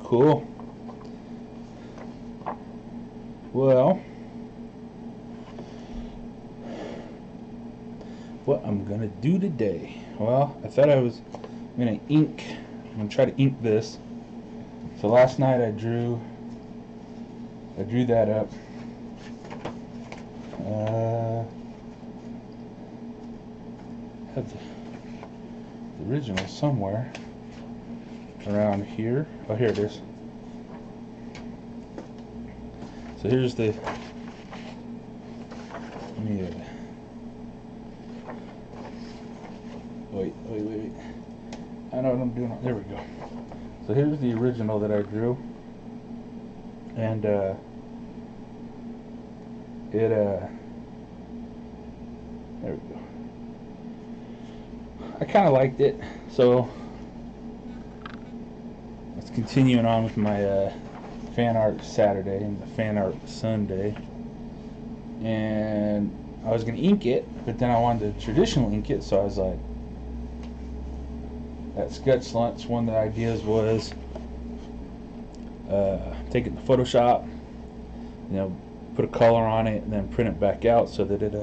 Cool. Well, what I'm gonna do today? Well, I thought I was gonna ink. I'm gonna try to ink this. So last night I drew that up. Have the original somewhere around here. Oh, here it is. So here's the. Let me. Wait. I know what I'm doing. There we go. So here's the original that I drew, and there we go. I kind of liked it, so let's continuing on with my fan art Saturday and the fan art Sunday. And I was gonna ink it, but then I wanted to traditional ink it, so I was like, at sketch lunch, one of the ideas was take it to Photoshop, put a color on it, and then print it back out so that it,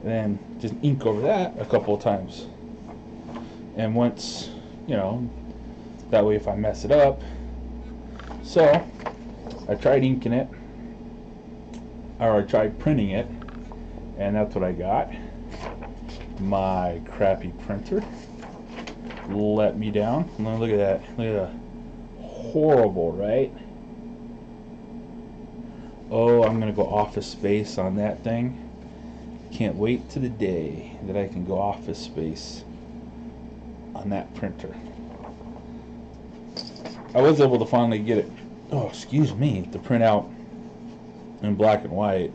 then just ink over that a couple of times. And once, that way if I mess it up. So I tried inking it, or I tried printing it, and that's what I got. My crappy printer let me down. Look at that. Look at that. Horrible, right? Oh, I'm gonna go Office Space on that thing. Can't wait to the day that I can go Office Space on that printer. I was able to finally get it, oh excuse me, to print out in black and white,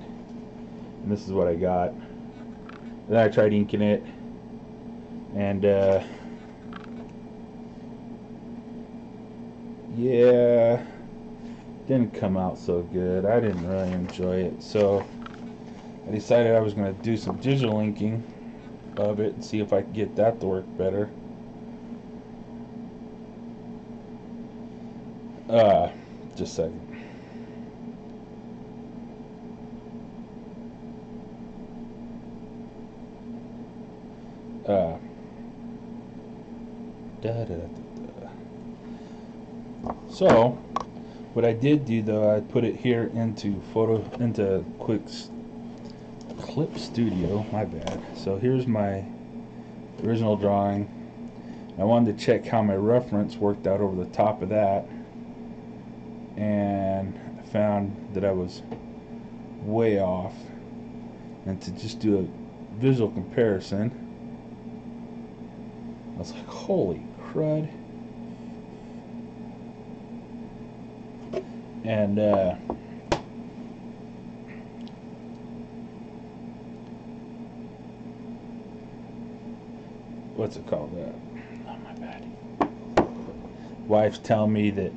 and this is what I got. Then I tried inking it, and yeah, didn't come out so good. I didn't really enjoy it, so I decided I was going to do some digital inking of it and see if I could get that to work better. Just a second. So what I did do though, I put it here into Clip Studio, my bad. So here's my original drawing. I wanted to check how my reference worked out over the top of that, and I found that I was way off. And to just do a visual comparison, I was like, holy crud. And what's it called? Oh, my bad. Wife's telling me that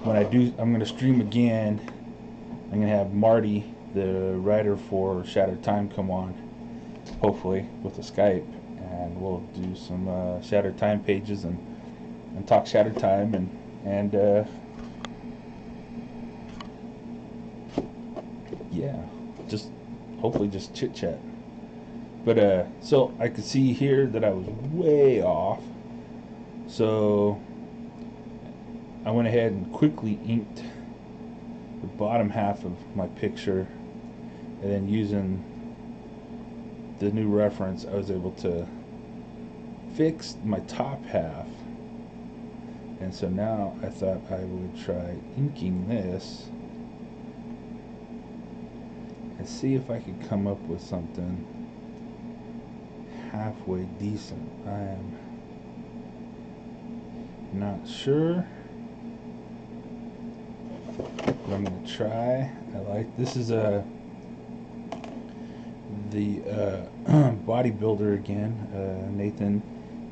when I'm going to stream again, I'm going to have Marty, the writer for Shattered Time, come on, hopefully with a Skype, and we'll do some Shattered Time pages and talk Shattered Time and yeah, just hopefully just chit chat. But so I could see here that I was way off, so I went ahead and quickly inked the bottom half of my picture, and then using the new reference I was able to fix my top half. And so now I thought I would try inking this and see if I could come up with something halfway decent. I am not sure, but I'm going to try. This is the bodybuilder again, Nathan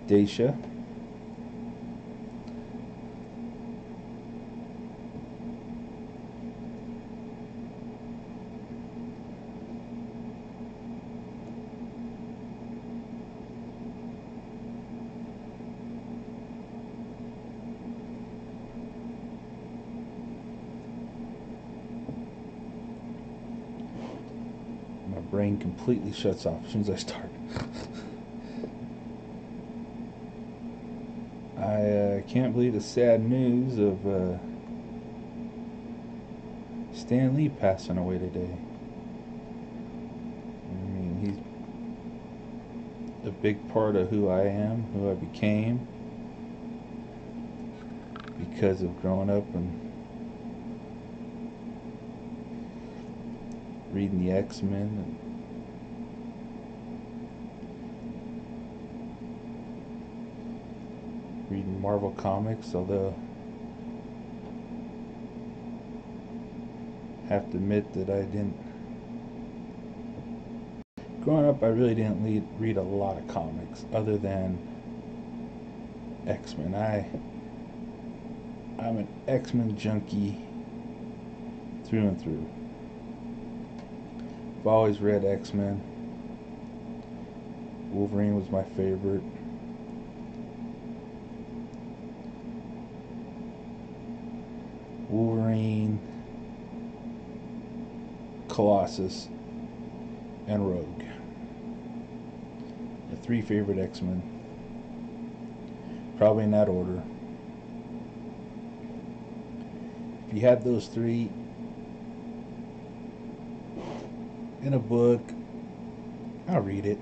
Daisha. brain completely shuts off as soon as I start. I can't believe the sad news of Stan Lee passing away today. I mean, he's a big part of who I am, who I became, because of growing up and reading the X-Men and reading Marvel comics, although I have to admit that I didn't. Growing up, I really didn't read a lot of comics other than X-Men. I'm an X-Men junkie through and through. I've always read X-Men. Wolverine was my favorite. Wolverine, Colossus, and Rogue. The three favorite X-Men. Probably in that order. If you had those three in a book, I'll read it.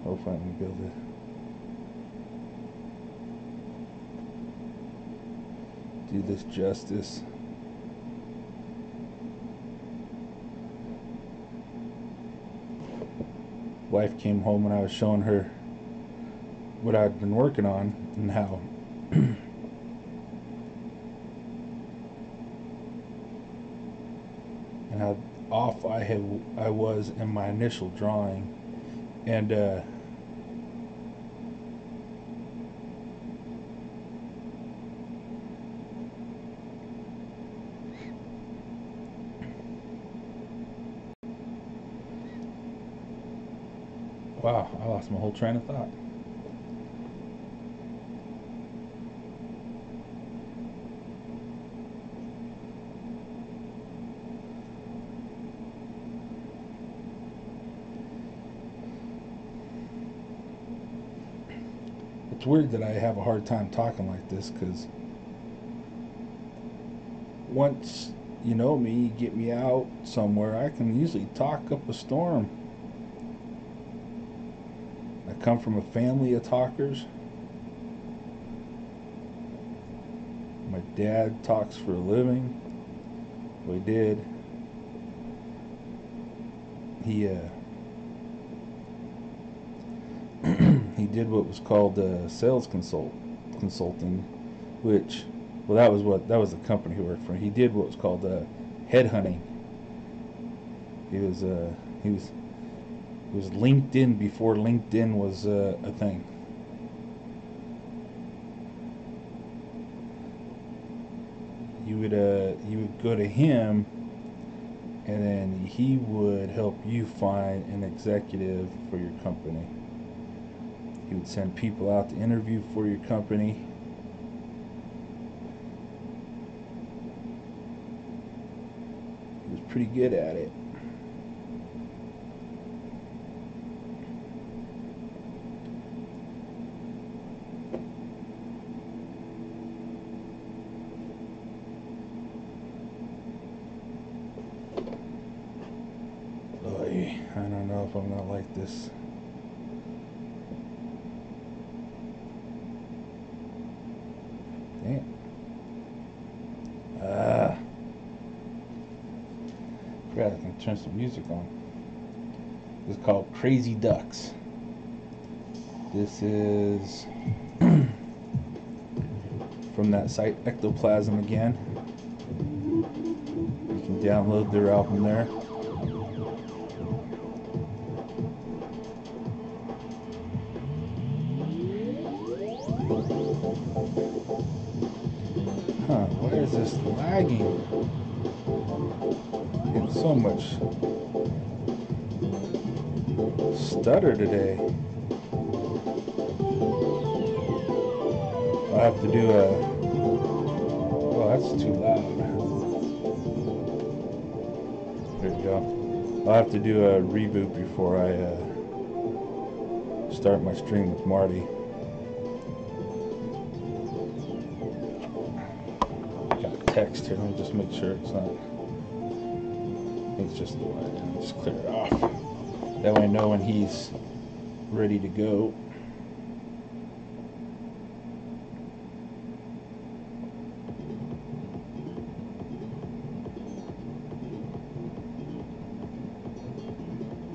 Hopefully I can be able to do this justice. Wife came home and I was showing her what I'd been working on and how and how off I was in my initial drawing, and wow, I lost my whole train of thought. It's weird that I have a hard time talking like this, because once you know me, you get me out somewhere, I can usually talk up a storm. I come from a family of talkers. My dad talks for a living. Well, he did. He did what was called sales consulting, which, well, that was the company he worked for. He did what was called headhunting. He was LinkedIn before LinkedIn was a thing. You would go to him, and then he would help you find an executive for your company. He would send people out to interview for your company. He was pretty good at it. I don't know if I'm gonna like this. Damn. Forgot I can turn some music on. This is called Crazy Ducks. This is from that site Ectoplasm again. You can download their album there. Why is this lagging? It's So much stutter today. I'll have to do a... Oh, that's too loud. There you go. I'll have to do a reboot before I start my stream with Marty. Got a text here. Let me just make sure it's not... I think it's just the wire. Just clear it off. That way I know when he's ready to go.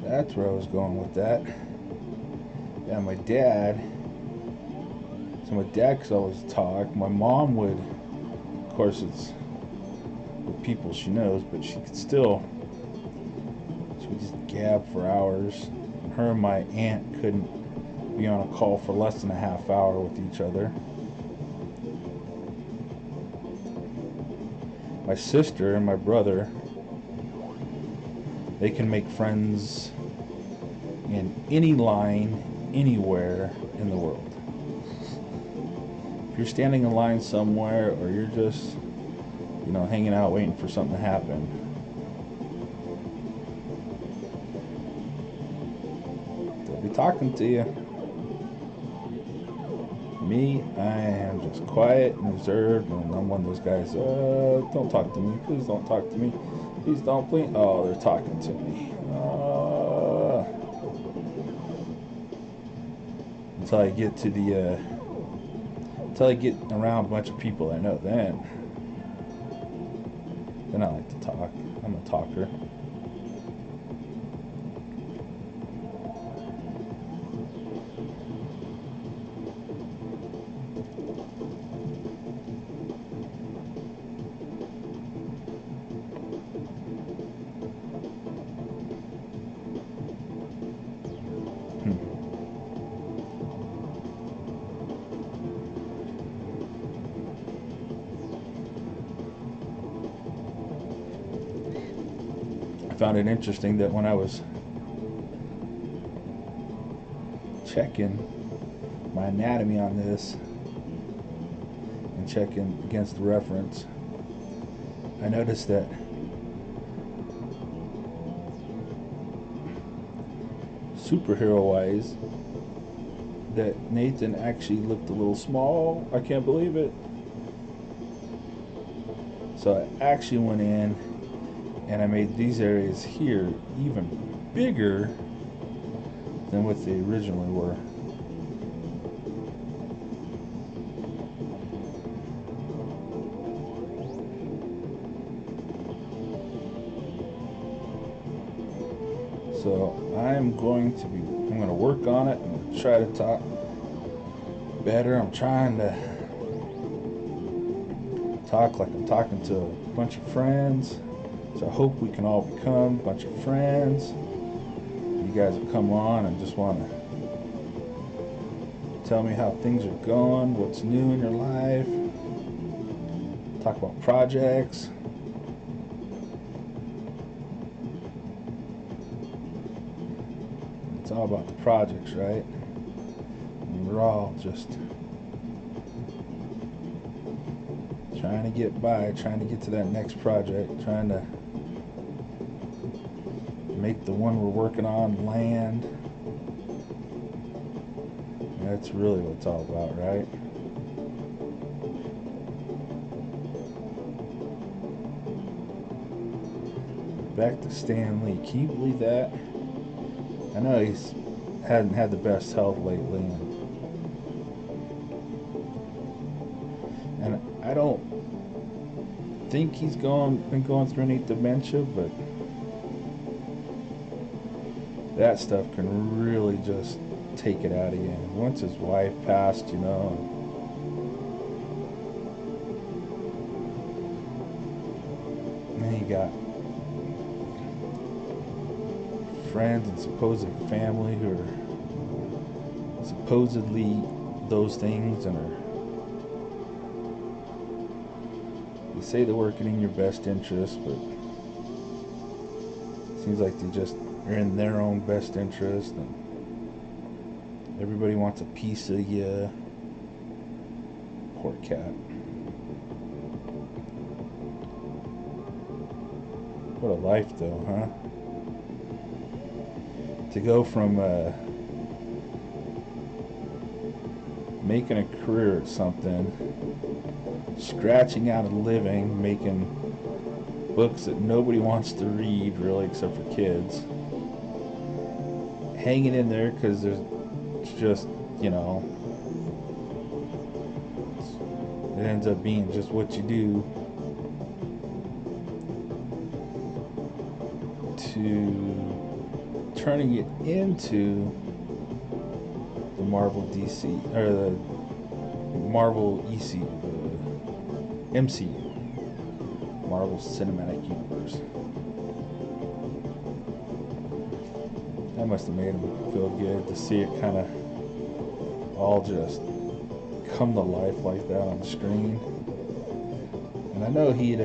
That's where I was going with that. Yeah, my dad. So my dad could always talk. My mom would, of course, it's with people she knows, but she could still. She would just gab for hours. Her and my aunt couldn't be on a call for less than a half hour with each other. My sister and my brother, they can make friends in any line, anywhere in the world. If you're standing in line somewhere, or you're just, you know, hanging out waiting for something to happen, they'll be talking to you. Me, I am just quiet and reserved, and I'm one of those guys, don't talk to me, please don't talk to me, please don't, please. Oh, they're talking to me. Until I get to the, until I get around a bunch of people I know, then I like to talk. I'm a talker. I found it interesting that when I was checking my anatomy on this and checking against the reference, I noticed that superhero-wise, that Nathan actually looked a little small. I can't believe it. So I actually went in and I made these areas here even bigger than what they originally were. So I'm going to work on it. I'm going to try to talk better. I'm trying to talk like I'm talking to a bunch of friends. So I hope we can all become a bunch of friends. You guys will come on and just want to tell me how things are going, what's new in your life, talk about projects. It's all about the projects, right? And we're all just trying to get by, trying to get to that next project, trying to make the one we're working on land. That's really what it's all about, right? Back to Stan Lee. Can you believe that? I know he's hadn't had the best health lately, and I don't think he's been going through any dementia, but that stuff can really just take it out of you. And once his wife passed, you know, and then he got friends and supposed family who are supposedly those things and are, they say they're working in your best interest, but Seems like they just are in their own best interest, and everybody wants a piece of you. Poor cat. What a life, though, huh? To go from making a career at something, scratching out a living, making books that nobody wants to read, really, except for kids, hanging in there because there's just, you know, it ends up being just what you do, to turning it into the Marvel DC, or the Marvel MCU, Marvel Cinematic Universe. That must have made him feel good to see it kind of all just come to life like that on the screen. And I know he'd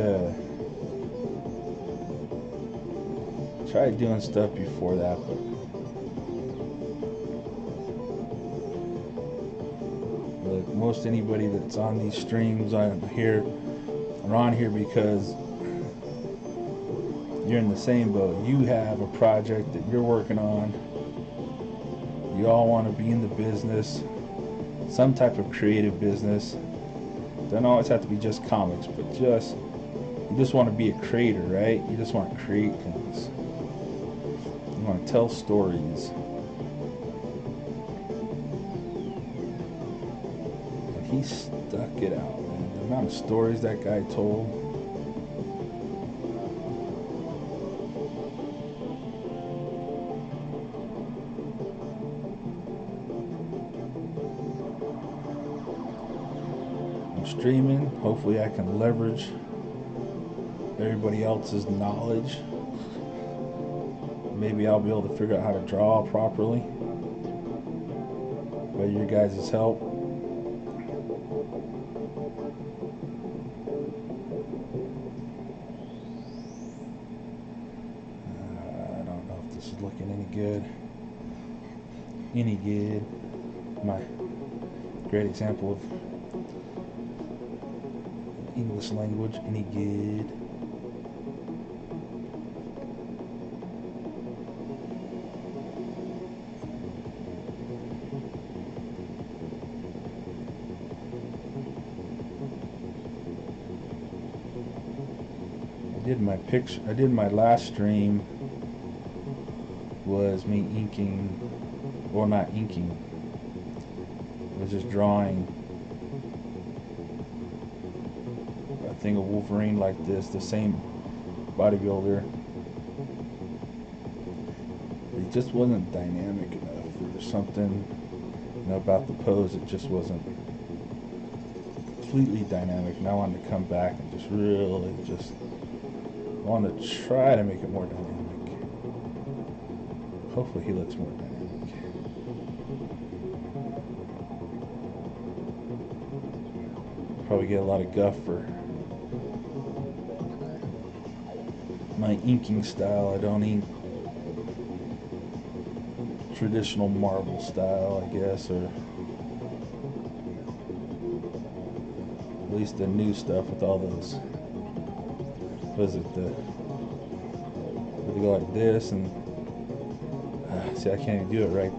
tried doing stuff before that, but like most anybody that's on these streams are on here because you're in the same boat. You have a project that you're working on. You all want to be in the business, some type of creative business. Doesn't always have to be just comics, but you just want to be a creator, right? You just want to create things. You want to tell stories. And he stuck it out, man. The amount of stories that guy told. I'm streaming. Hopefully I can leverage everybody else's knowledge. Maybe I'll be able to figure out how to draw properly by your guys' help. I don't know if this is looking any good. My great example of English language. Any good. I did my last stream was me inking, well, not inking, it was just drawing a thing of Wolverine like this, the same bodybuilder. It just wasn't dynamic enough. There was something, you know, about the pose, it just wasn't completely dynamic, and I wanted to come back and just really I want to try to make it more dynamic. Hopefully he looks more dynamic. Probably get a lot of guff for my inking style. I don't ink traditional Marvel style, I guess, or at least the new stuff with all those. Was it they go like this, and see, I can't even do it right.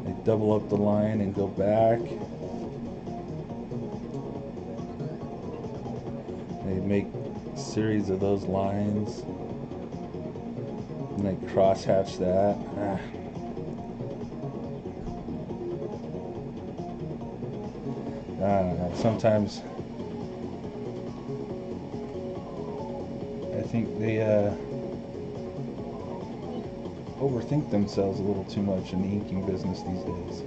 They double up the line and go back. They make a series of those lines, and they cross hatch that. I don't know. Sometimes I think they overthink themselves a little too much in the inking business these days.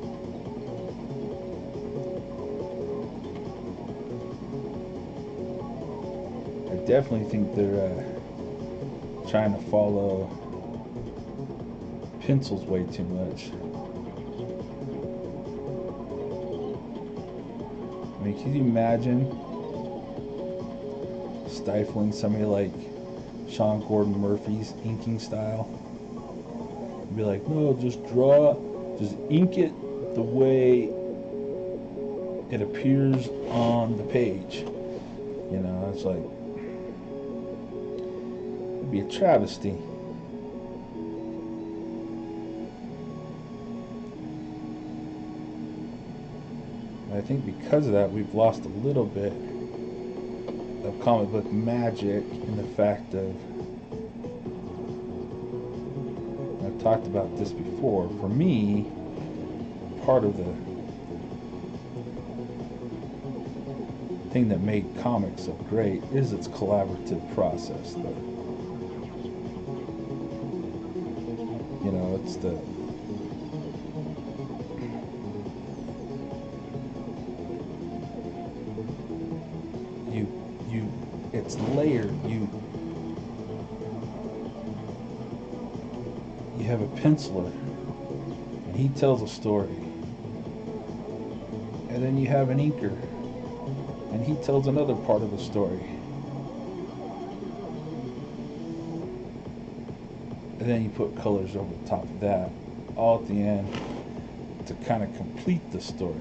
I definitely think they're trying to follow pencils way too much. I mean, can you imagine stifling somebody like Sean Gordon Murphy's inking style. Be like, no, just draw, just ink it the way it appears on the page. You know, it's like, it'd be a travesty. And I think because of that, we've lost a little bit of comic book magic in the fact of, I've talked about this before, for me, part of the thing that made comics so great is its collaborative process. You know, it's the it's layered. You have a penciler and he tells a story, and then you have an inker and he tells another part of the story, and then you put colors over the top of that, all at the end to kind of complete the story.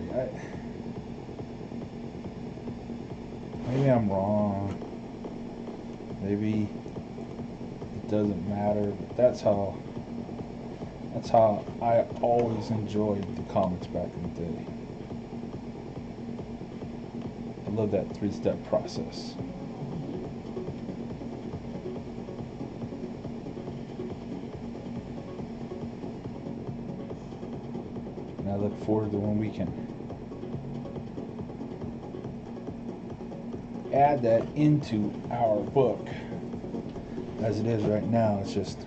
Maybe I'm wrong. Maybe it doesn't matter, but that's how I always enjoyed the comics back in the day. I love that 3-step process. And I look forward to when we can add that into our book. As it is right now, it's just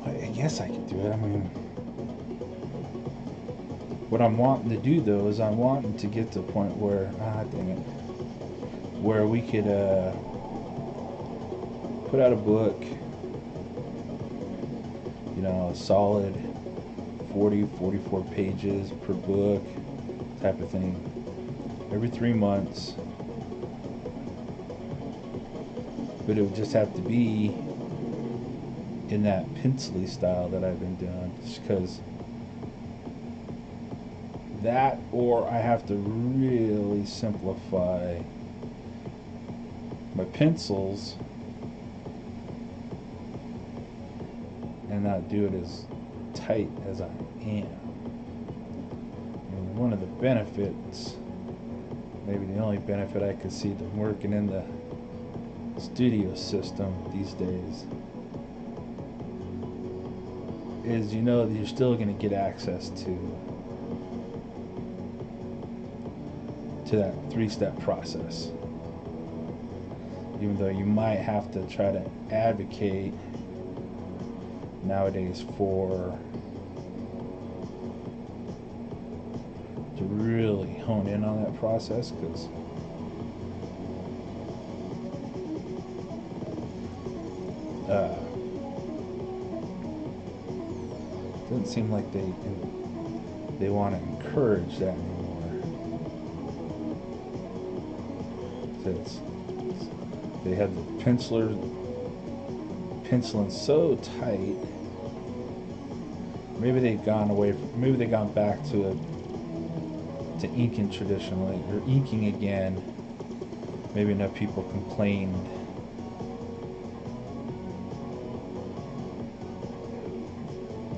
I guess I could do it. I mean, what I'm wanting to do though is I'm wanting to get to a point where dang it, where we could put out a book, you know, a solid 44 pages per book type of thing, every 3 months. But it would just have to be in that pencil-y style that I've been doing, just because that, or I have to really simplify my pencils and not do it as tight as I am. And one of the benefits, maybe the only benefit I could see to working in the studio system these days, is you know that you're still going to get access to that 3-step process, even though you might have to try to advocate nowadays for to really hone in on that process, because it doesn't seem like they want to encourage that anymore. They have the penciling so tight. Maybe they've gone back to inking traditionally, or inking again. Maybe enough people complained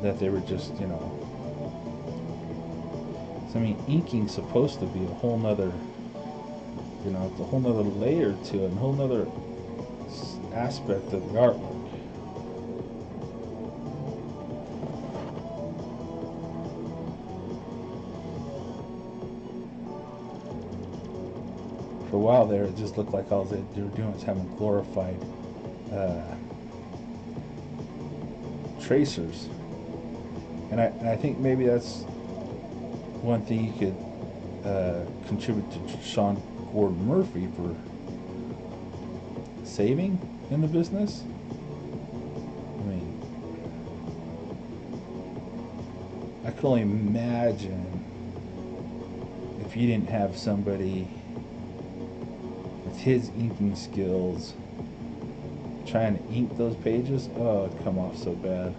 that they were just, you know. So, I mean, inking's supposed to be a whole nother, you know, it's a whole nother layer to it, a whole nother aspect of the artwork. For a while there, it just looked like all they were doing was having glorified tracers, and I think maybe that's one thing you could contribute to Sean Gordon Murphy for saving in the business. I mean, I can only imagine if you didn't have somebody with his inking skills trying to ink those pages, oh, it'd come off so bad.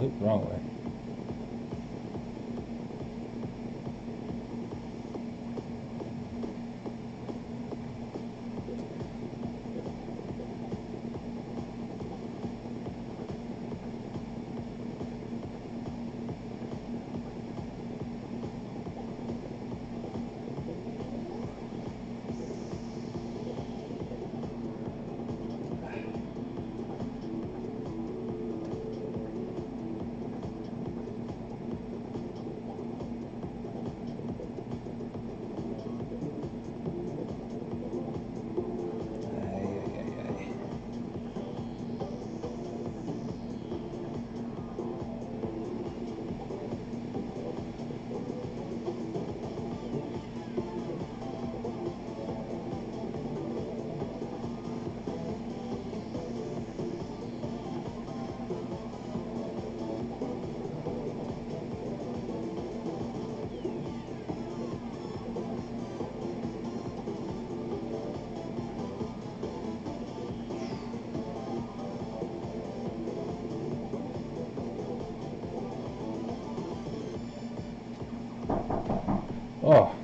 Oop, wrong way. Oh,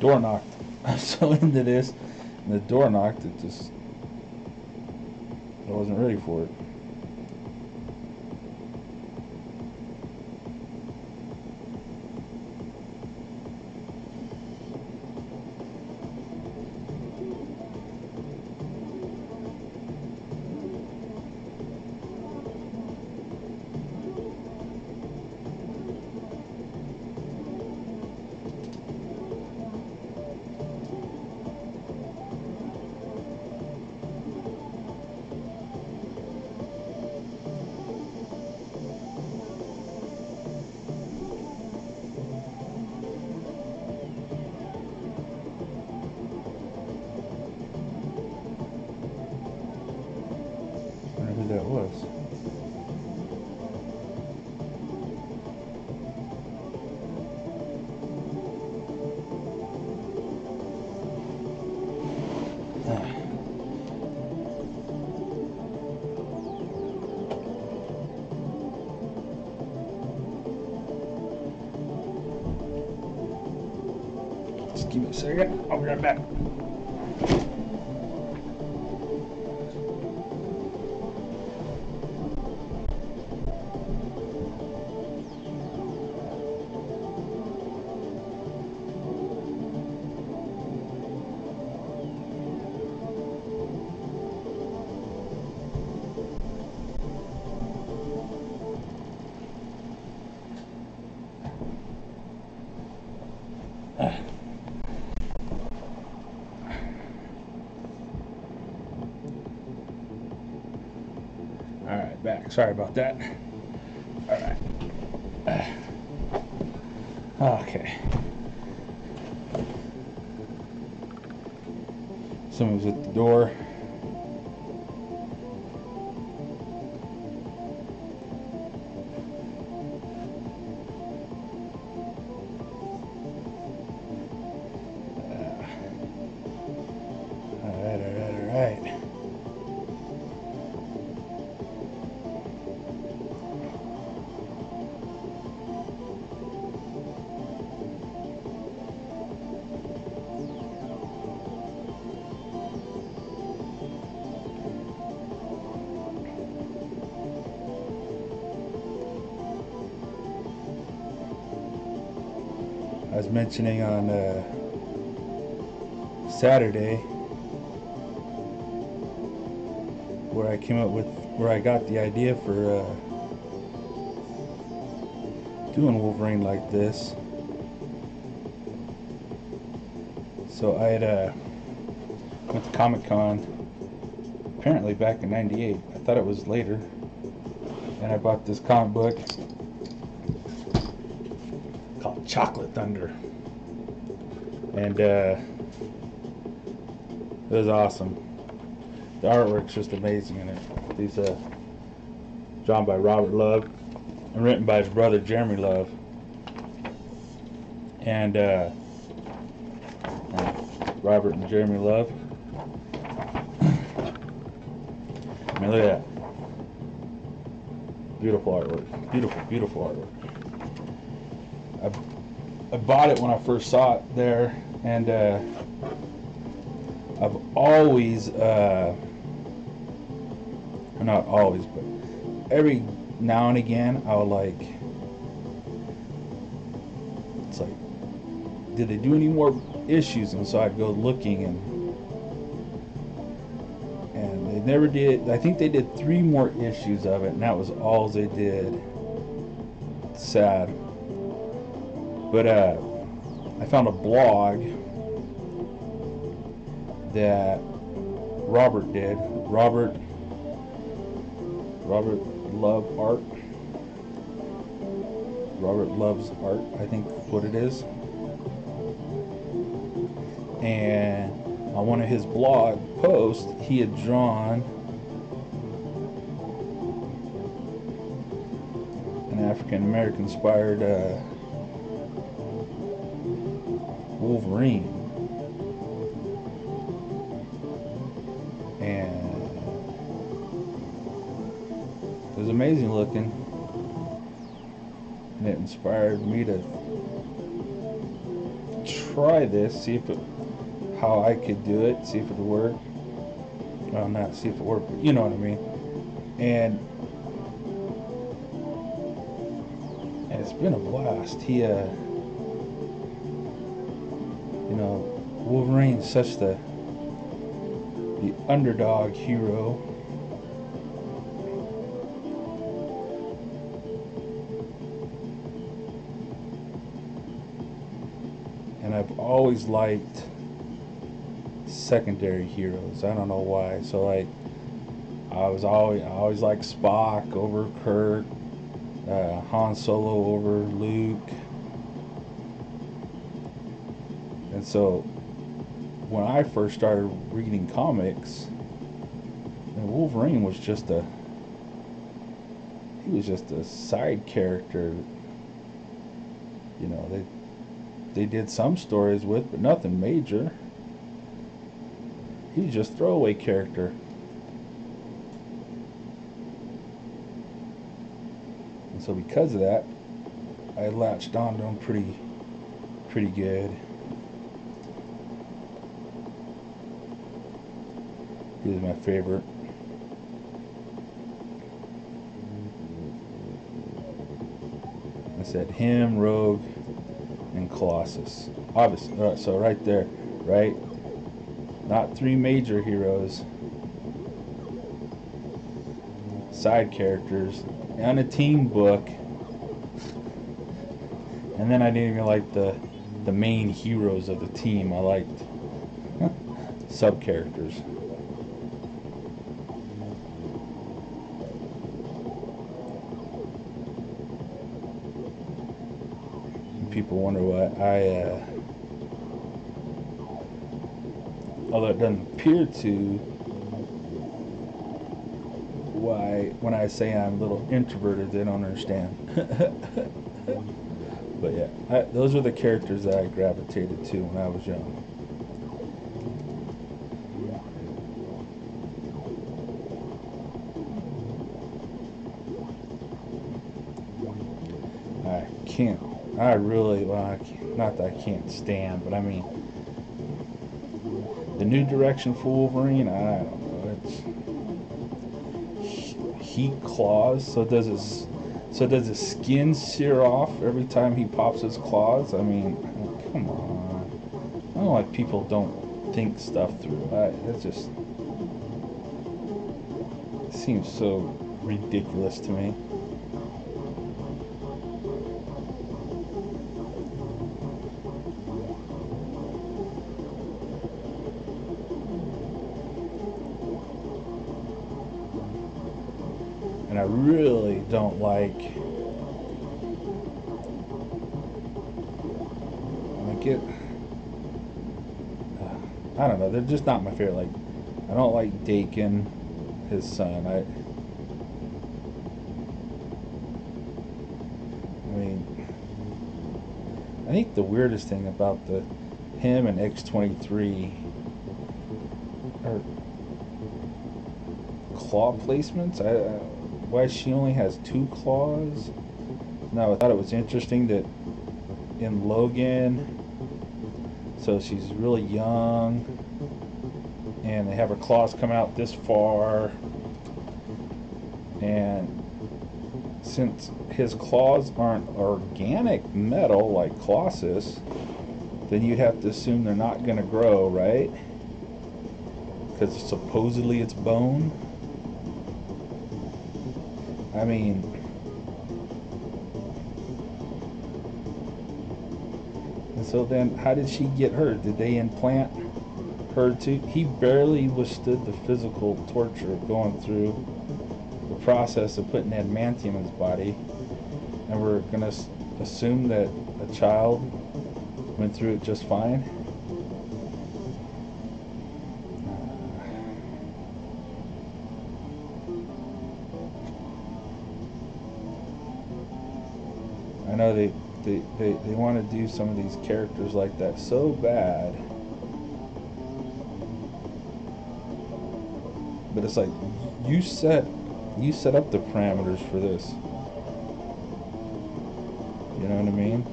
door knocked. I'm so into this, and the door knocked. It just, I wasn't ready for it. I wonder who that was. Just give me a second. I'll be right back. Alright, back. Sorry about that. Alright. Okay. Someone's at the door. Alright. I was mentioning on Saturday where I came up with, where I got the idea for doing Wolverine like this. So I had went to Comic-Con apparently back in '98. I thought it was later. And I bought this comic book called Chocolate Thunder. And it was awesome. The artwork's just amazing in it. These drawn by Robert Love and written by his brother Jeremy Love. And Robert and Jeremy Love. I mean, look at that. Beautiful artwork. Beautiful, beautiful artwork. I bought it when I first saw it there, and I've always, not always, but every now and again, I'll like, it's like, did they do any more issues? And so I'd go looking, and they never did. I think they did 3 more issues of it, and that was all they did. Sad. But I found a blog that Robert did. Robert Love Art. Robert Loves Art, I think is what it is. And on one of his blog posts, he had drawn an African American inspired Wolverine. And it was amazing looking. And it inspired me to try this, see if it, how I could do it, see if it would work. Well, not see if it worked, but you know what I mean. And it's been a blast. He, you know, Wolverine's such the underdog hero. And I've always liked secondary heroes. I don't know why. So like, I always liked Spock over Kirk, Han Solo over Luke. And so when I first started reading comics, Wolverine was just a side character. You know, they did some stories with, but nothing major. He's just a throwaway character. And so because of that, I latched on to him pretty good. He was my favorite. I said him, Rogue, and Colossus. Obviously, so right there, right? Not 3 major heroes. Side characters. And a team book. And then I didn't even like the main heroes of the team. I liked sub-characters. People wonder why although it doesn't appear to, why when I say I'm a little introverted, they don't understand. But yeah, those are the characters that I gravitated to when I was young. Not that I can't stand, but I mean, the new direction for Wolverine, I don't know, it's heat claws, so does his skin sear off every time he pops his claws? I mean, come on. I don't like people don't think stuff through. It just seems so ridiculous to me. And I really don't like, I don't know, they're just not my favorite. Like, I don't like Dakin, his son. I mean, I think the weirdest thing about him and X-23 are claw placements. Why she only has 2 claws? No, I thought it was interesting that in Logan, so she's really young, and they have her claws come out this far, and since his claws aren't organic metal like Colossus, then you'd have to assume they're not going to grow, right? Because supposedly it's bone. I mean, and so then how did she get hurt? Did they implant her too? He barely withstood the physical torture of going through the process of putting adamantium in his body, and we're gonna assume that a child went through it just fine. I know they want to do some of these characters like that so bad, but it's like you set up the parameters for this. You know what I mean?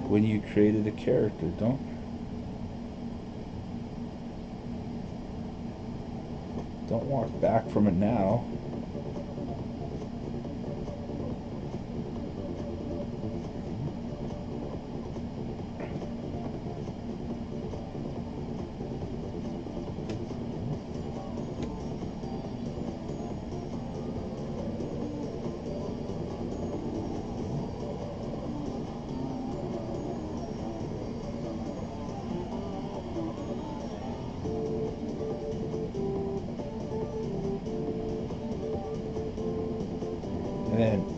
When you created a character, don't walk back from it now.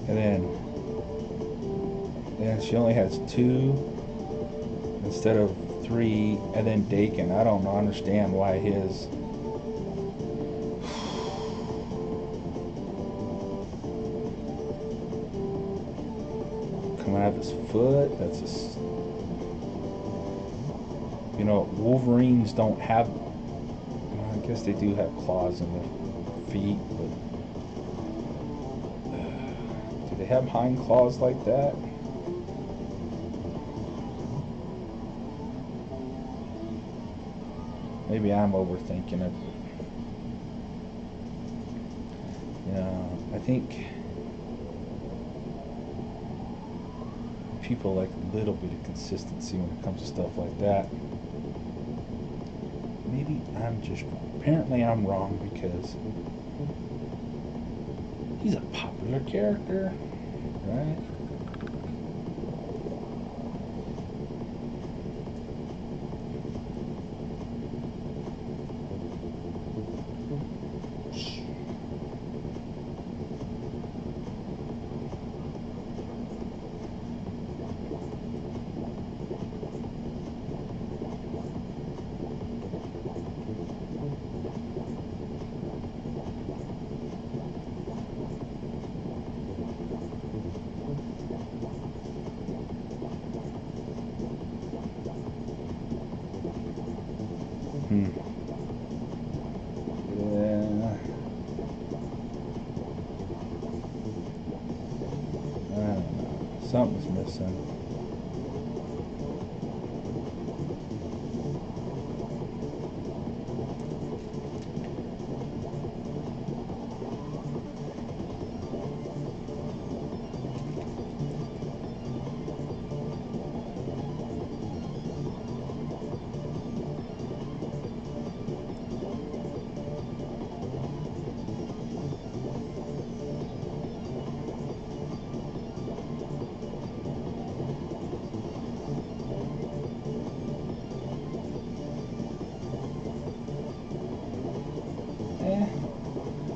And then she only has 2 instead of 3, and then Dakin. I don't understand why his coming out of his foot. That's just, you know, Wolverines don't have. Well, I guess they do have claws in their feet, but do they have hind claws like that? Maybe I'm overthinking it. You know, I think people like a little bit of consistency when it comes to stuff like that. Maybe I'm just wrong. Apparently I'm wrong, because he's a popular character, right? Yeah. I don't know. Something's missing.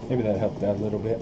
Maybe that helped out a little bit.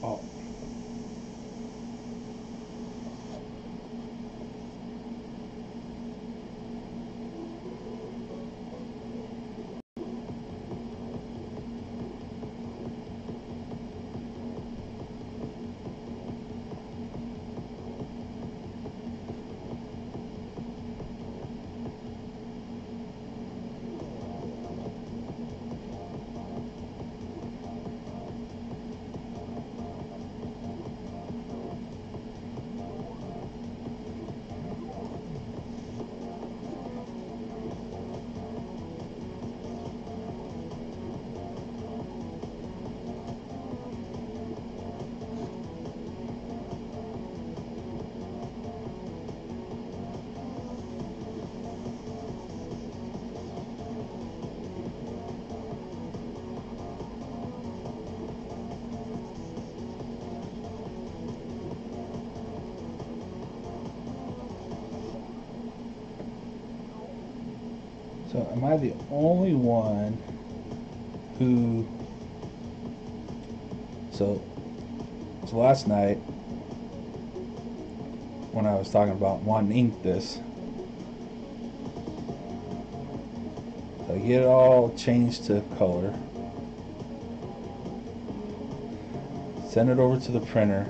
Oh. So am I the only one who... So last night, when I was talking about wanting to ink this, I get it all changed to color, send it over to the printer,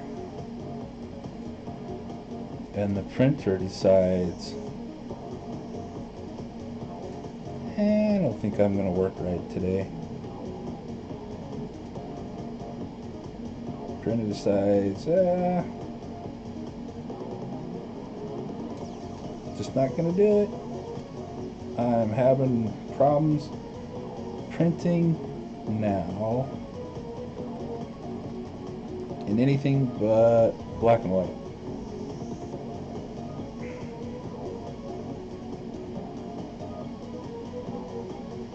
and the printer decides, I don't think I'm going to work right today. Printer decides, just not going to do it. I'm having problems printing now in anything but black and white.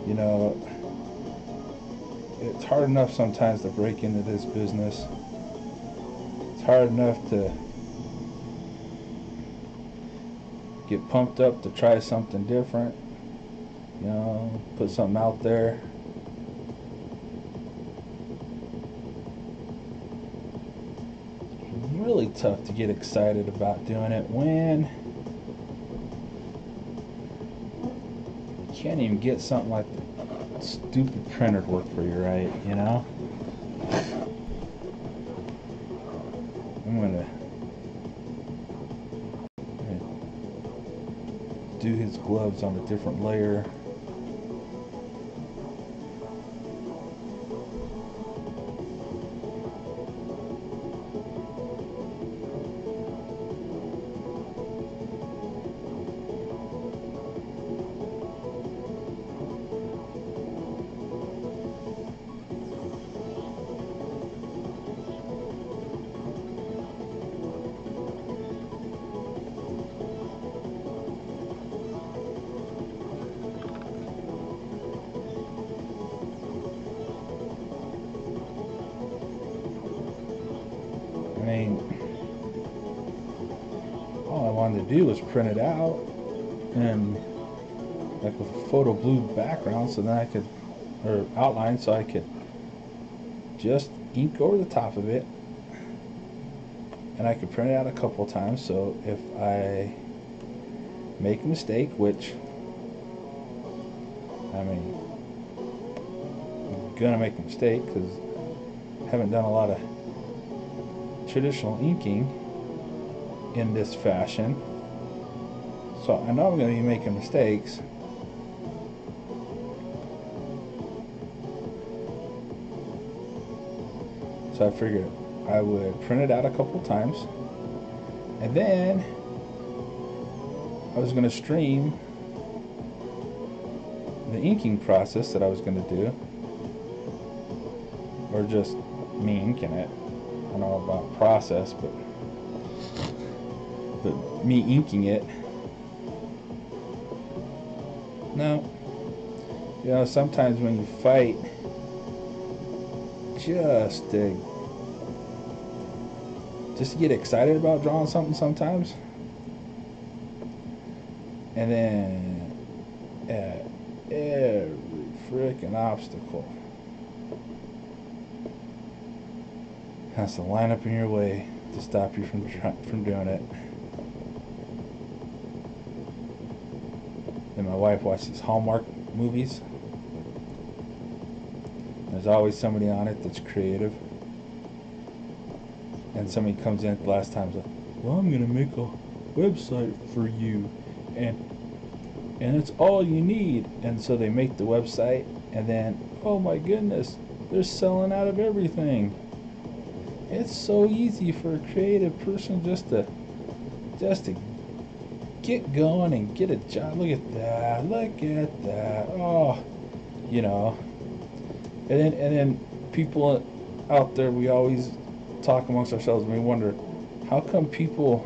You know, it's hard enough sometimes to break into this business. It's hard enough to get pumped up to try something different, you know, put something out there. tough to get excited about doing it when you can't even get something like the stupid printer to work for you right, you know? I'm gonna do his gloves on a different layer. I mean, all I wanted to do was print it out and like with a photo blue background, so then I could, or outline, so I could just ink over the top of it, and I could print it out a couple of times. So if I make a mistake, which I mean, I'm gonna make a mistake because I haven't done a lot of traditional inking in this fashion, so I know I'm going to be making mistakes. So I figured I would print it out a couple times, and then I was going to stream the inking process that I was going to do, or just me inking it. I don't know about process, but me inking it. Now, you know, sometimes when you fight just to get excited about drawing something sometimes, and then at every freaking obstacle has to line up in your way to stop you from doing it. And my wife watches Hallmark movies. There's always somebody on it that's creative, and somebody comes in at the last time and says, well, I'm gonna make a website for you, and it's all you need. And so they make the website, and then, oh my goodness, they're selling out of everything. It's so easy for a creative person just to get going and get a job. Look at that. Look at that. Oh, you know. And then people out there, we always talk amongst ourselves and we wonder, how come people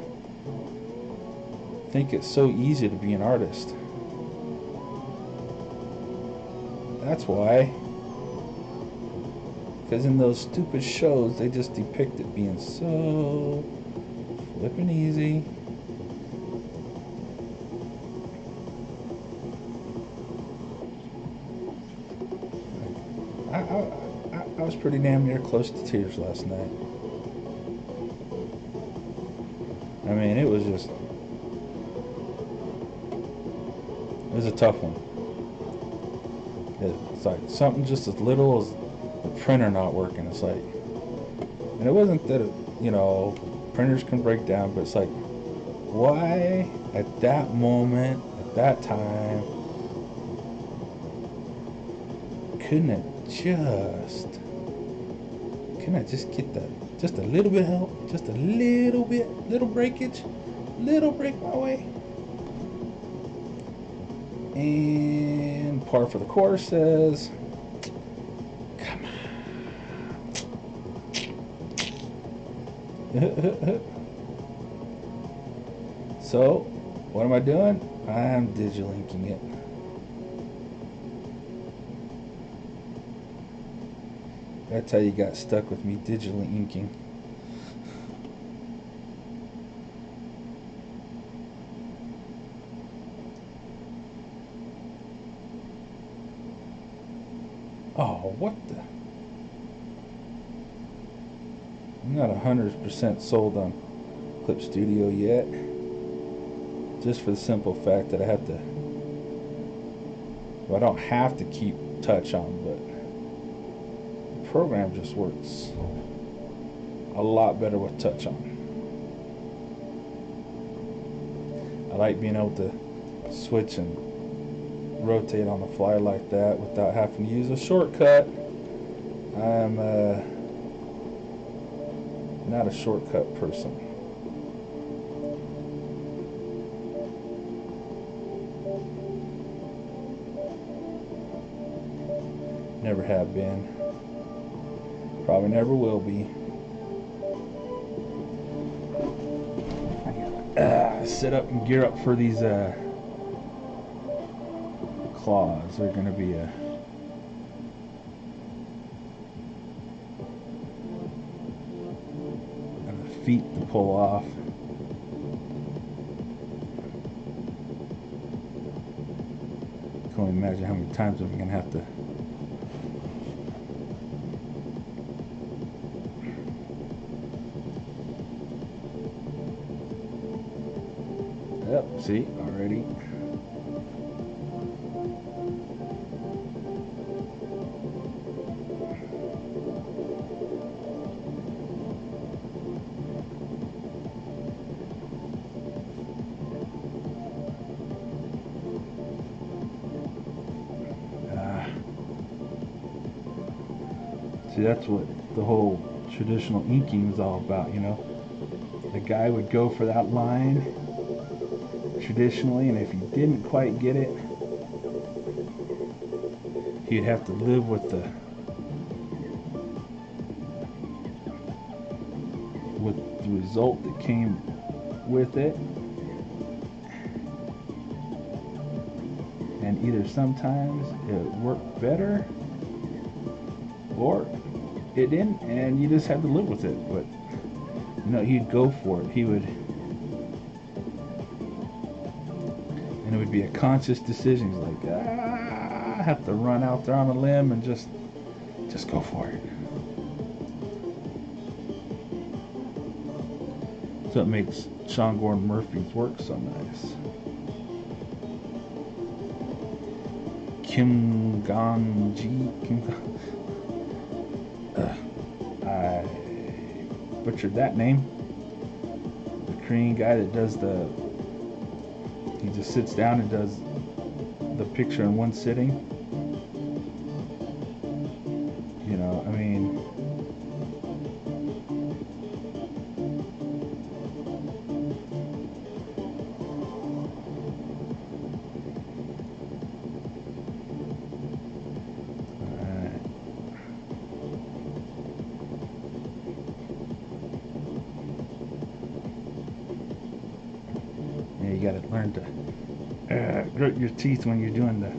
think it's so easy to be an artist? That's why. Because in those stupid shows, they just depict it being so flippin' easy. I was pretty damn near close to tears last night. I mean, it was a tough one. It's like something just as little as the printer not working. It's like, and it wasn't that, you know, printers can break down, but it's like, why at that moment, at that time, couldn't I just get just a little bit of help, just a little bit, little breakage, little break my way? And par for the course says, come on. So, what am I doing? I'm digital inking it. That's how you got stuck with me digitally inking. Oh, what the? I'm not 100% sold on Clip Studio yet, just for the simple fact that I have to, well, I don't have to keep touch on, but the program just works a lot better with touch on. I like being able to switch and rotate on the fly like that without having to use a shortcut. I'm not a shortcut person. Never have been. Probably never will be. Set up and gear up for these claws. They're going to be and the feet to pull off. I can only imagine how many times I'm going to have to Yep, see, already. See, that's what the whole traditional inking is all about, you know. The guy would go for that line traditionally, and if he didn't quite get it, he'd have to live with the result that came with it. And either sometimes it worked better or it didn't, and you just had to live with it. But you know, he'd go for it. He would, and it would be a conscious decision. He's like, I have to run out there on a limb and just go for it. So it makes Sean Gordon Murphy's work so nice. Kim Gong-ji. I butchered that name. The Korean guy that does he just sits down and does the picture in one sitting. You know, I mean, you gotta learn to grit your teeth when you're doing the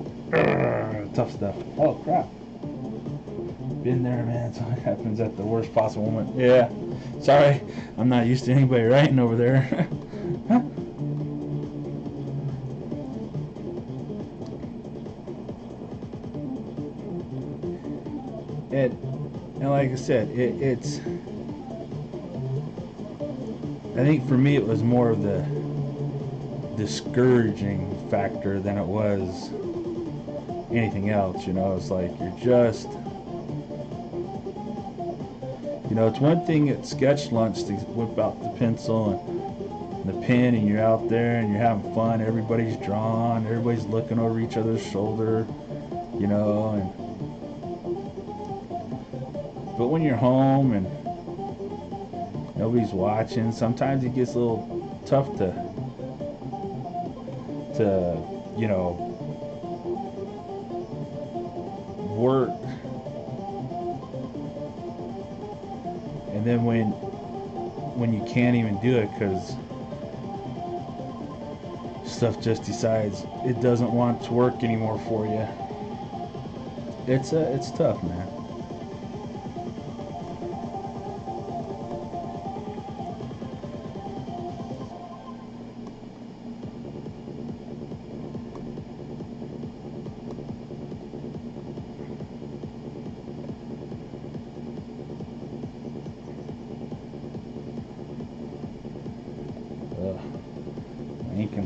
tough stuff. Oh crap. Been there, man. So it happens at the worst possible moment. Yeah. Sorry. I'm not used to anybody writing over there. And like I said, it's I think for me it was more of the discouraging factor than it was anything else. You know, it's like you're just, you know, it's one thing at sketch lunch to whip out the pencil and the pen and you're out there and you're having fun, everybody's drawn, everybody's looking over each other's shoulder, you know, and but when you're home and nobody's watching, sometimes it gets a little tough to you know, work. And then when you can't even do it because stuff just decides it doesn't want to work anymore for you, it's tough, man.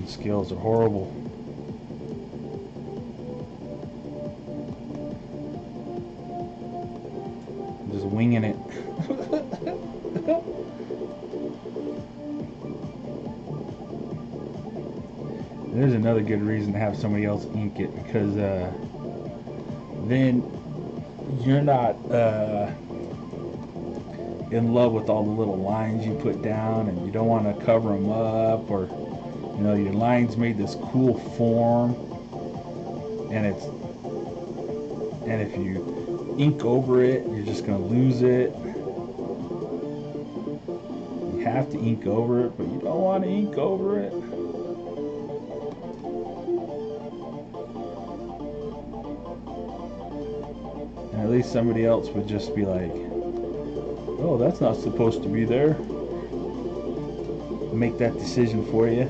skills are horrible. I'm just winging it. There's another good reason to have somebody else ink it, because then you're not in love with all the little lines you put down, and you don't want to cover them up, or you know, your lines made this cool form, and if you ink over it, you're just gonna lose it. You have to ink over it, but you don't want to ink over it. And at least somebody else would just be like, oh, that's not supposed to be there. Make that decision for you.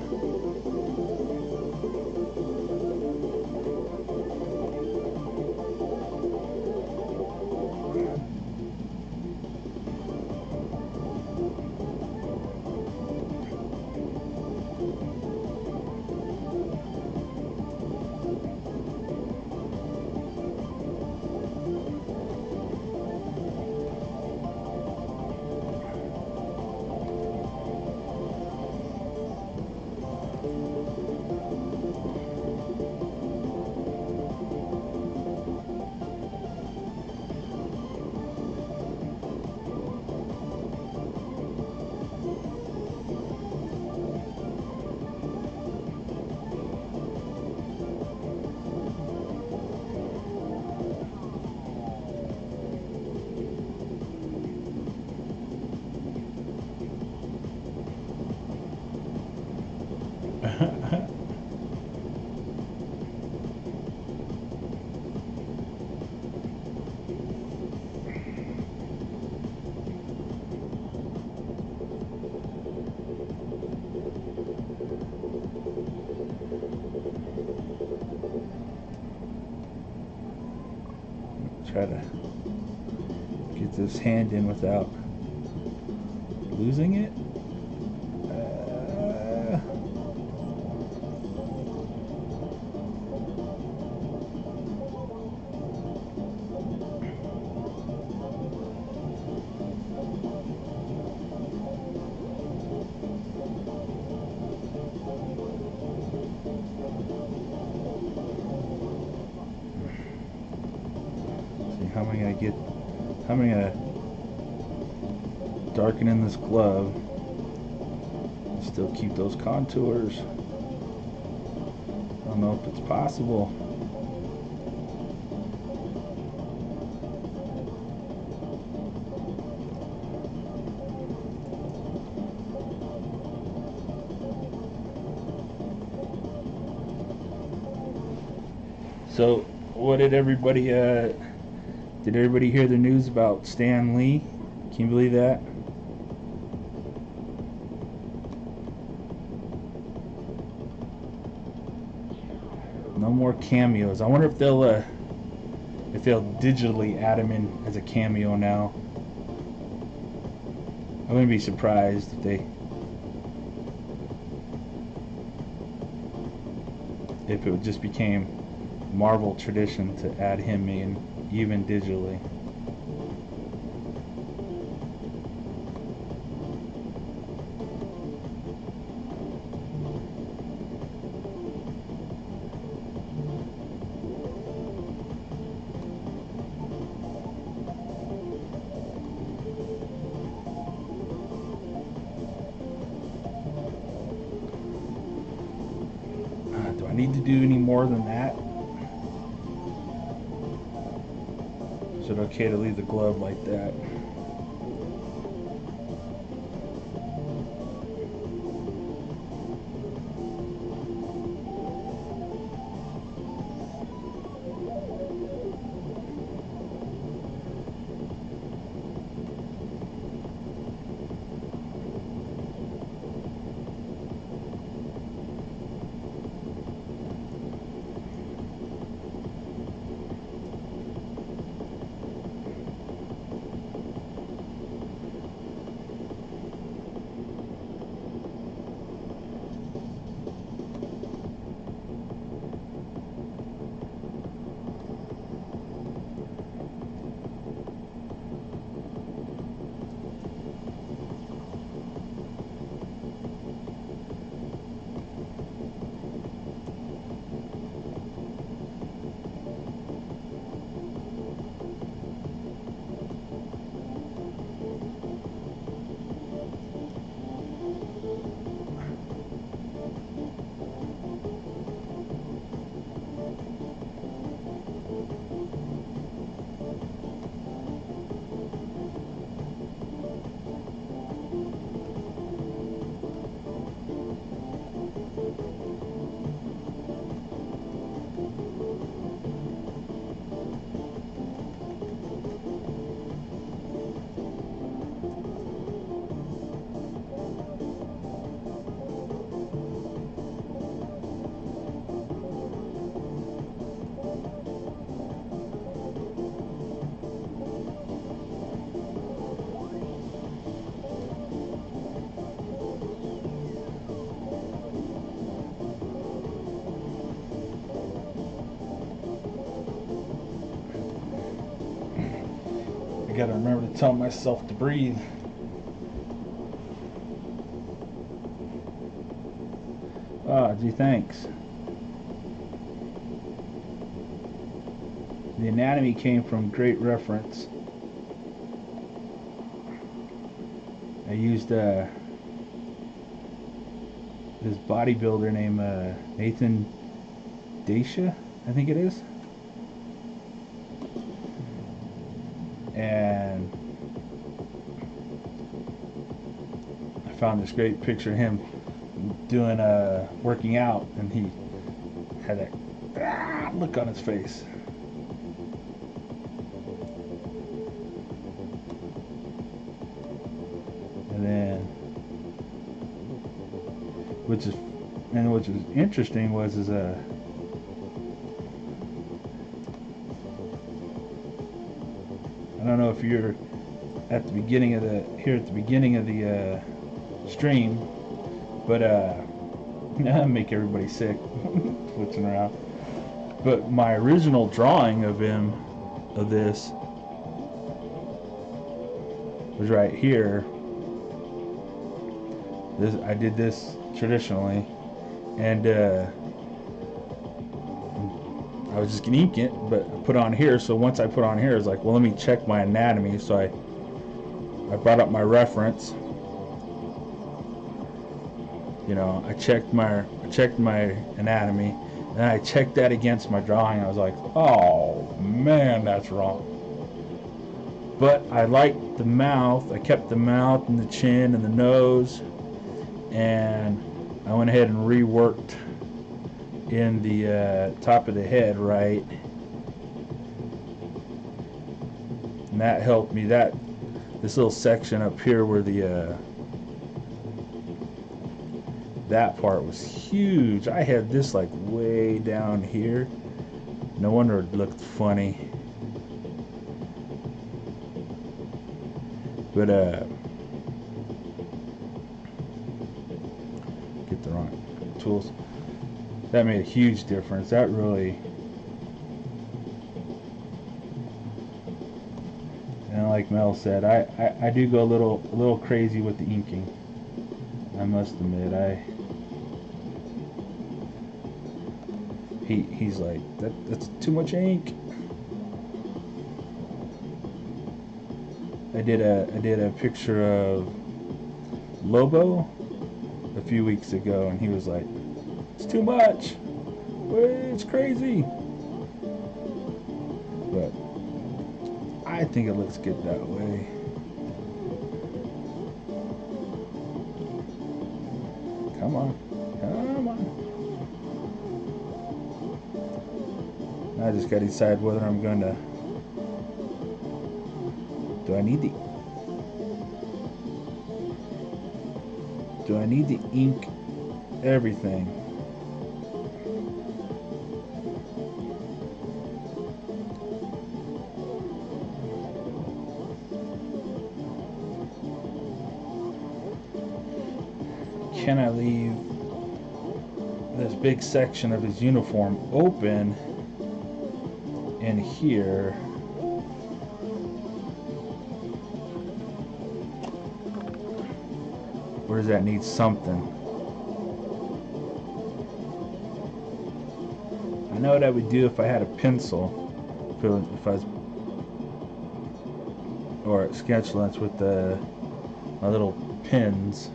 Try to get this hand in without losing it. How am I going to get, how am I going to darken in this glove and still keep those contours? I don't know if it's possible. So, what did everybody hear the news about Stan Lee? Can you believe that? No more cameos. I wonder if they'll digitally add him in as a cameo now. I wouldn't be surprised if it just became Marvel tradition to add him in, even digitally. Do I need to do any more than that? Is it okay to leave the glove like that? gotta remember to tell myself to breathe. Ah, gee, thanks. The anatomy came from great reference. I used this bodybuilder named Nathan Daisha, I think it is. And I found this great picture of him doing working out, and he had that look on his face. And then, which was interesting was I don't know if you're at the beginning of the stream, but make everybody sick switching around. But my original drawing of this was right here. I did this traditionally, and I was just gonna ink it, but I put on here. So once I put on here, it's like, well, let me check my anatomy. So I brought up my reference. You know, I checked my anatomy, and I checked that against my drawing. I was like, oh man, that's wrong. But I liked the mouth. I kept the mouth and the chin and the nose, and I went ahead and reworked in the top of the head, right? And that helped me. This little section up here where the that part was huge. I had this like way down here. No wonder it looked funny. But get the wrong tools. That made a huge difference. That really, and like Mel said, I do go a little crazy with the inking. I must admit, he's like, that's too much ink. I did a picture of Lobo a few weeks ago, and he was like, it's too much. It's crazy. But I think it looks good that way. Come on. Come on. I just got to decide whether I'm going to... Do I need the ink everything? Can I leave this big section of his uniform open in here? Or does that need something? I know what I would do if I had a pencil, if I was, or a sketch lens with my little pins.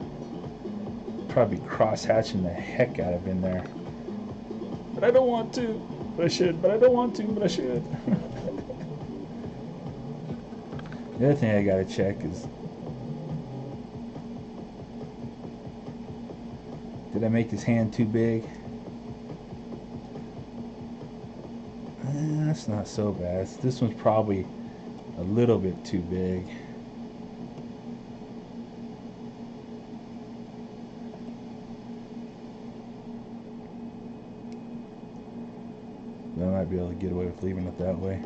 Probably cross-hatching the heck out of in there. But I don't want to. But I should. But I don't want to. But I should. The other thing I gotta check is, did I make his hand too big? That's not so bad. This one's probably a little bit too big. I might be able to get away with leaving it that way.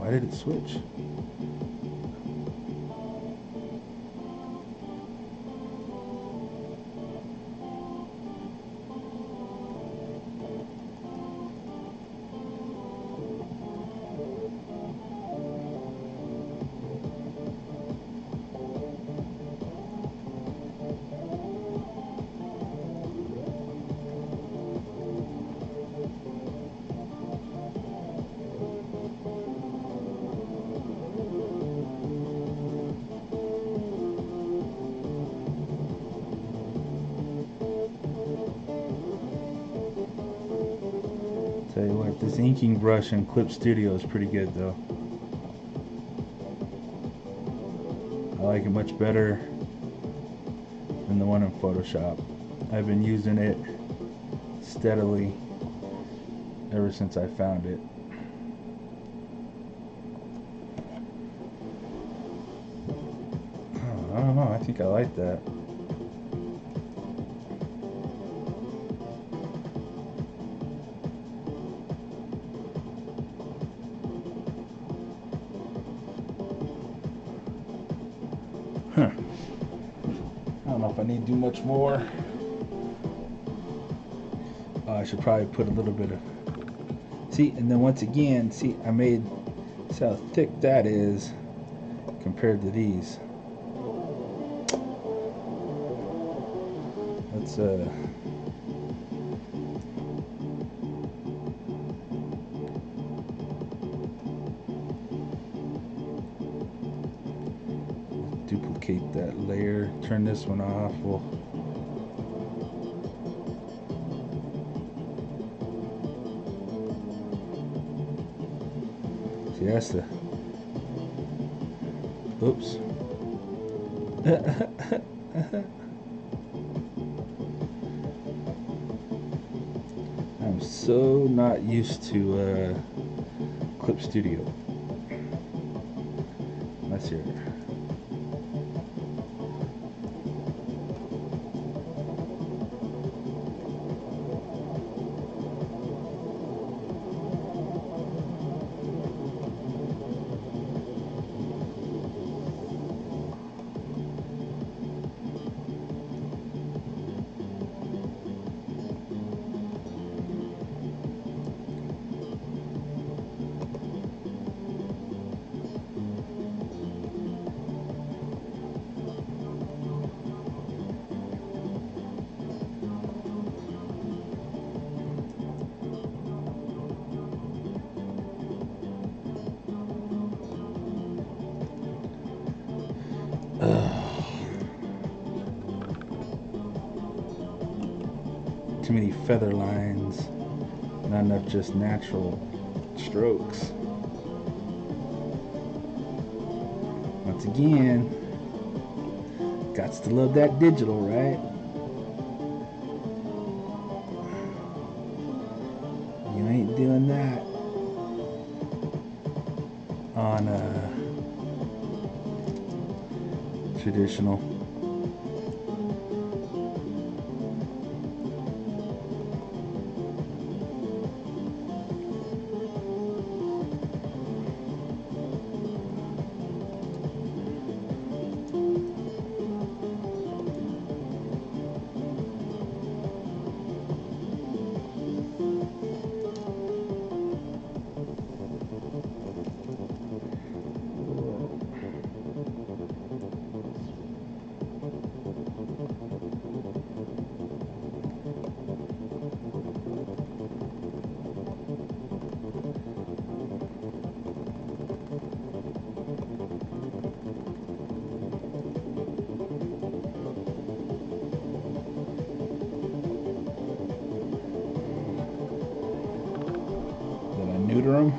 Why did it switch? Tell you what, this inking brush in Clip Studio is pretty good though. I like it much better than the one in Photoshop. I've been using it steadily ever since I found it. Oh, I don't know, I think I like that. Huh. I don't know if I need to do much more. I should probably put a little bit of... See, and then once again, see, I made... See how thick that is compared to these. Let's, duplicate that layer, turn this one off. See, that's the... Oops. I'm so not used to Clip Studio. Let's hear it. Too many feather lines, not enough just natural strokes. Once again, gots to love that digital, right? You ain't doing that on traditional. Neuter them.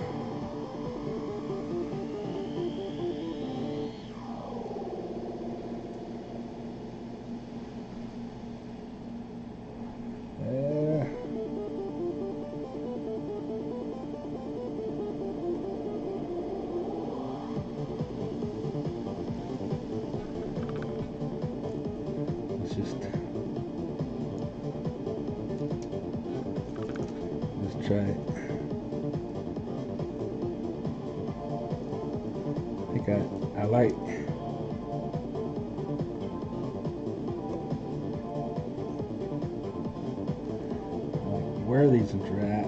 Let's try it. I like. Where these ones are at.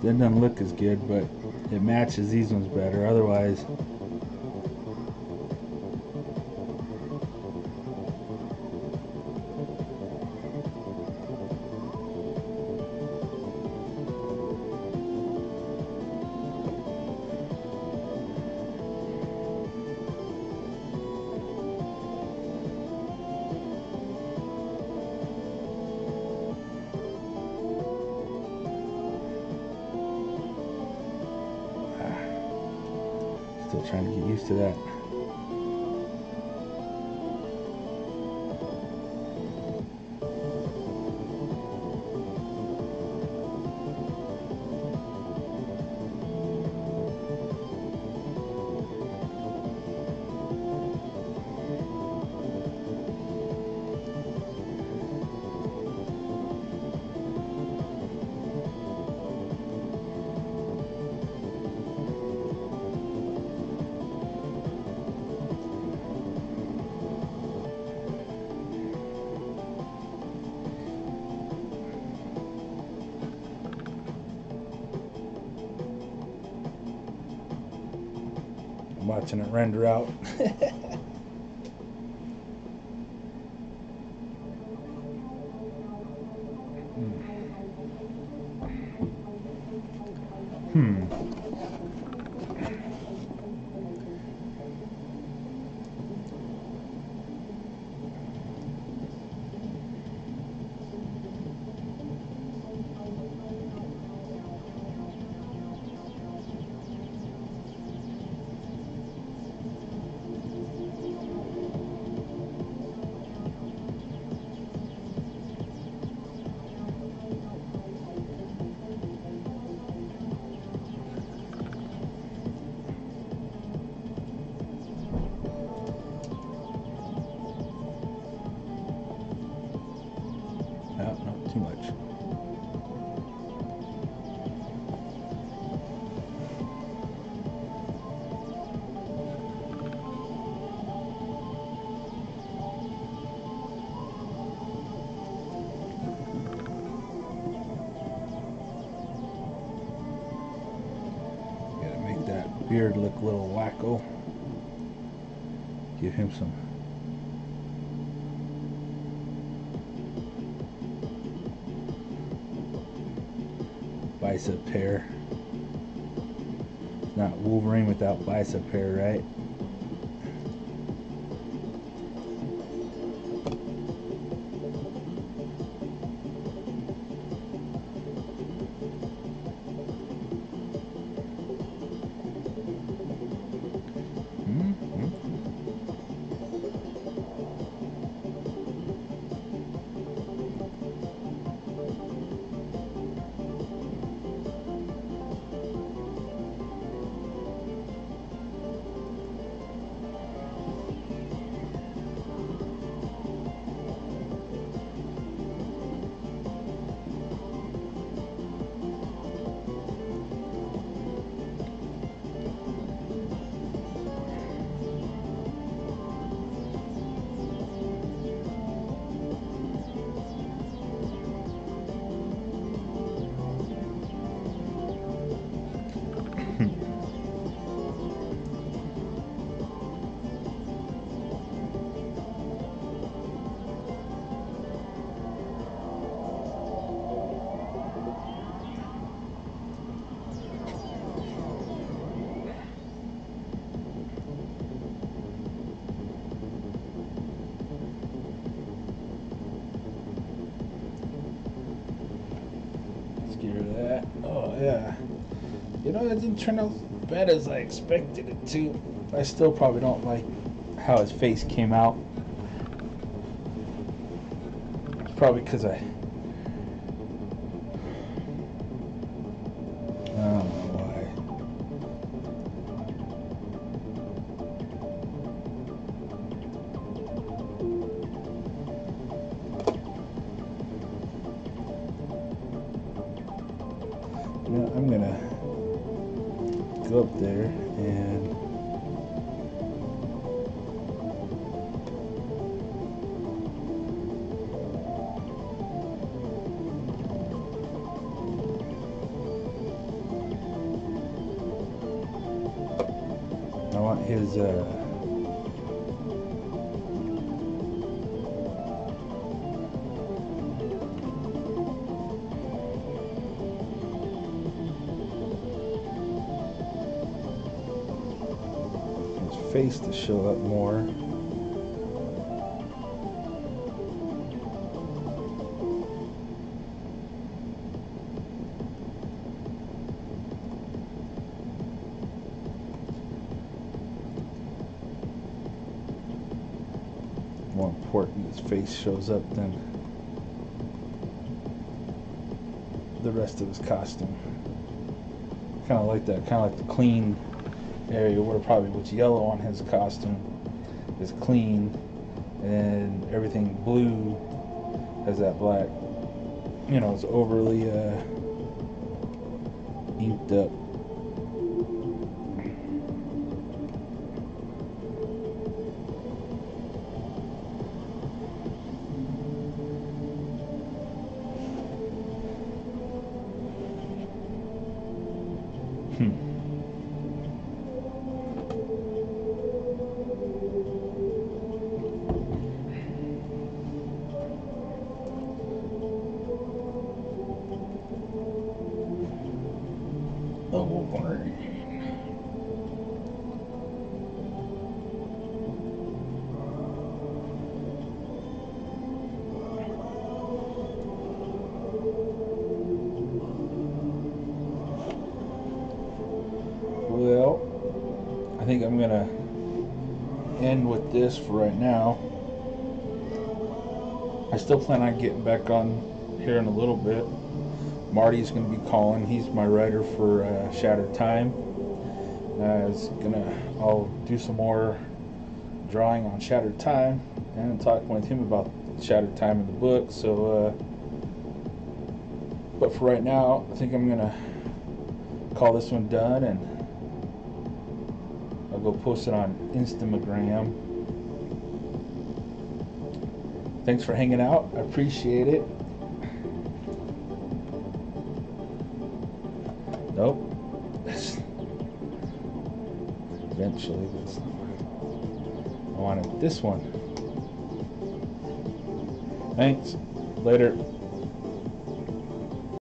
That doesn't look as good, but it matches these ones better. Otherwise, still trying to get used to that. I'm watching it render out. Not too much. Gotta make that beard look a little wacko. Give him some bicep hair. It's not Wolverine without bicep hair, right? Get rid of that. Oh yeah. You know, it didn't turn out as bad as I expected it to. I still probably don't like how his face came out. It's probably because I don't know why. Now I'm gonna go up there and I want his face to show up more. More important, his face shows up than the rest of his costume. Kind of like that, kind of like the clean area where probably what's yellow on his costume is clean, and everything blue has that black. You know, it's overly inked up. Oh, well, I think I'm gonna end with this for right now. I still plan on getting back on here in a little bit. Marty's gonna be calling. He's my writer for Shattered Time. I'll do some more drawing on Shattered Time and talking with him about Shattered Time in the book. So, but for right now, I think I'm gonna call this one done, and I'll go post it on Instagram. Thanks for hanging out. I appreciate it. Nope. Eventually, that's not what I wanted. This one. Thanks. Later.